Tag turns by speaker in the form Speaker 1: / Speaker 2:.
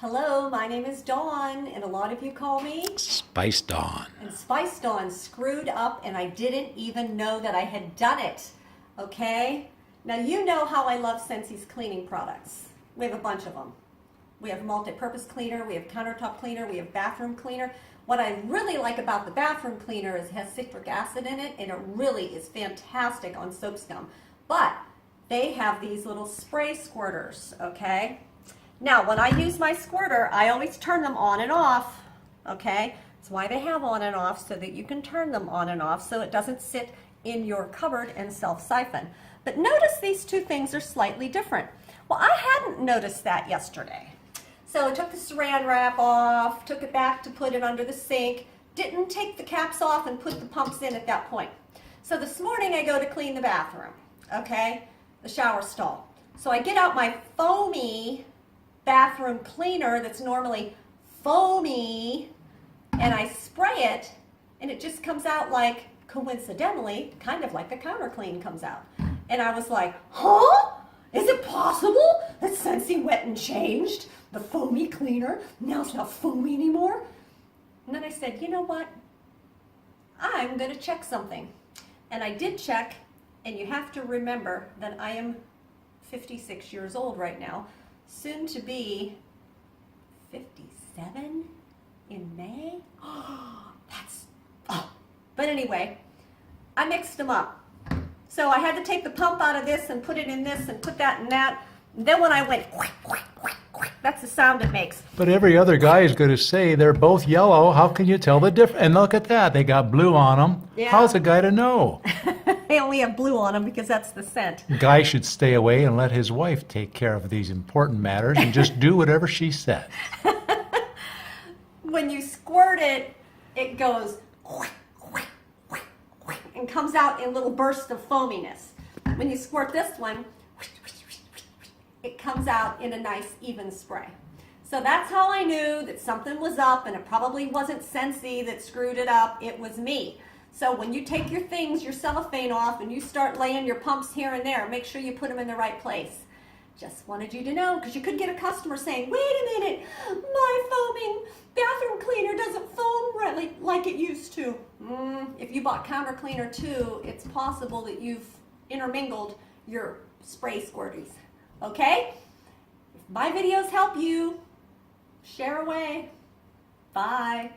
Speaker 1: Hello, my name is Dawn, and a lot of you call me
Speaker 2: Spice Dawn.
Speaker 1: and Spice Dawn screwed up, and I didn't even know that I had done it. Okay? Now you know how I love Scentsi's cleaning products. We have a bunch of them. We have multi-purpose cleaner, we have countertop cleaner, we have bathroom cleaner. What I really like about the bathroom cleaner is it has citric acid in it, and it really is fantastic on soap scum. But they have these little spray squirters, okay? Now, when I use my squirter, I always turn them on and off, okay? That's why they have on and off, so that you can turn them on and off so it doesn't sit in your cupboard and self-siphon. But notice these two things are slightly different. Well, I hadn't noticed that yesterday. So I took the saran wrap off, took it back to put it under the sink, didn't take the caps off and put the pumps in at that point. So this morning I go to clean the bathroom, okay? The shower stall. So I get out my foamy bathroom cleaner that's normally foamy, and I spray it, and it just comes out like, coincidentally, kind of like the counter clean comes out. And I was like, huh? Is it possible that Scentsy went and changed the foamy cleaner? Now it's not foamy anymore? And then I said, you know what? I'm going to check something. And I did check, and you have to remember that I am 56 years old right now, soon to be 57 in May. But anyway, I mixed them up. So I had to take the pump out of this and put it in this and put that in that. And then when I went, that's the sound it makes.
Speaker 2: But every other guy is going to say they're both yellow. How can you tell the difference? And look at that. They got blue on them.
Speaker 1: Yeah.
Speaker 2: How's a guy to know?
Speaker 1: They only have blue on them because that's the scent.
Speaker 2: Guy should stay away and let his wife take care of these important matters and just do whatever she says.
Speaker 1: When you squirt it, it goes and comes out in little bursts of foaminess. When you squirt this one, it comes out in a nice even spray. So that's how I knew that something was up, and it probably wasn't Scentsy that screwed it up, it was me. So when you take your things, your cellophane off, and you start laying your pumps here and there, make sure you put them in the right place. Just wanted you to know, because you could get a customer saying, wait a minute, my foaming bathroom cleaner doesn't foam right like it used to. If you bought counter cleaner too, it's possible that you've intermingled your spray squirties. Okay? If my videos help you, share away. Bye.